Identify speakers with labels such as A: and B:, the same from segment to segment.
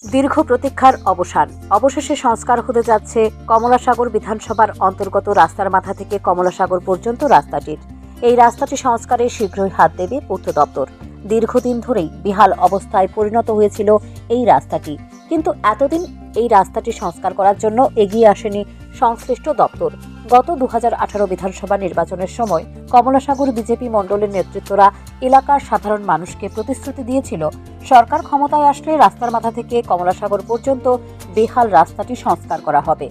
A: দীর্ঘ প্রতীক্ষার অবসান। অবশেষে সংস্কার হতে যাচ্ছে কমলাসাগর বিধানসভার অন্তর্গত রাস্তার মাথা থেকে কমলাসাগর পর্যন্ত রাস্তাটির। এই রাস্তাটি সংস্কারে শীঘ্রই হাত দেবে পূর্ত দপ্তর। দীর্ঘদিন ধরেই বেহাল অবস্থায় পরিণত হয়েছিল এই রাস্তাটি, কিন্তু এতদিন এই রাস্তাটি সংস্কার করার জন্য এগিয়ে আসেনি সংশ্লিষ্ট দপ্তর। গত 2018 বিধানসভা নির্বাচনের সময় কমলাসাগর বিজেপি মণ্ডলের নেতৃত্বরা এলাকার সাধারণ মানুষকে প্রতিশ্রুতি দিয়েছিল, সরকার ক্ষমতায় আসলে রাস্তার মাথা থেকে কমলাসাগর পর্যন্ত বেহাল রাস্তাটি সংস্কার করা হবে।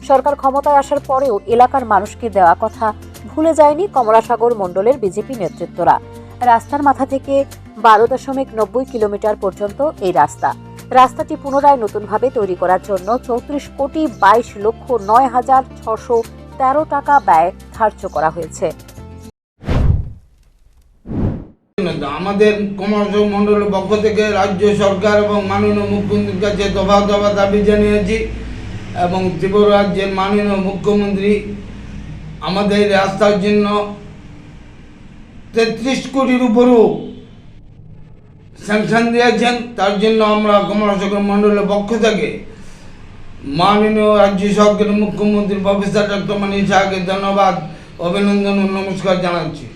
A: সরকার ক্ষমতায় আসার পরেও এলাকার মানুষকে দেওয়া কথা ভুলে যায়নি কমলাসাগর মণ্ডলের বিজেপি নেতৃত্বরা। রাস্তার মাথা থেকে 12.90 কিলোমিটার পর্যন্ত এই রাস্তাটি পুনরায় নতুনভাবে তৈরি করার জন্য 34,22,09,613 টাকা ব্যয় ধার্য করা হয়েছে।
B: আমাদের কমলাসাগর মণ্ডলের পক্ষ থেকে রাজ্য সরকার এবং মাননীয় মুখ্যমন্ত্রীর কাছে দফা দফা দাবি জানিয়েছি এবং ত্রিপুরা রাজ্যের মাননীয় মুখ্যমন্ত্রী আমাদের রাস্তার জন্য 33 কোটির উপরও স্যাংশন দিয়েছেন। তার জন্য আমরা কমলাসাগর মণ্ডলের পক্ষ থেকে মাননীয় রাজ্য সরকারের মুখ্যমন্ত্রী প্রফেসর ডক্টর মানিক সাহাকে ধন্যবাদ, অভিনন্দন ও নমস্কার জানাচ্ছি।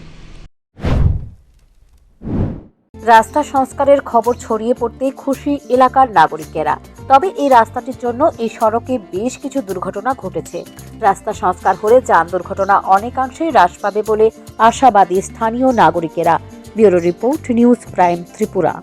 A: রাস্তা সংস্কারের খবর ছড়িয়ে পড়তেই খুশি এলাকার নাগরিকেরা। তবে এই রাস্তাটির জন্য এই সড়কে বেশ কিছু দুর্ঘটনা ঘটেছে। রাস্তা সংস্কার হলে যান দুর্ঘটনা অনেকাংশেই হ্রাস পাবে বলে আশাবাদী স্থানীয় নাগরিকেরা। Bureau report, news prime Tripura.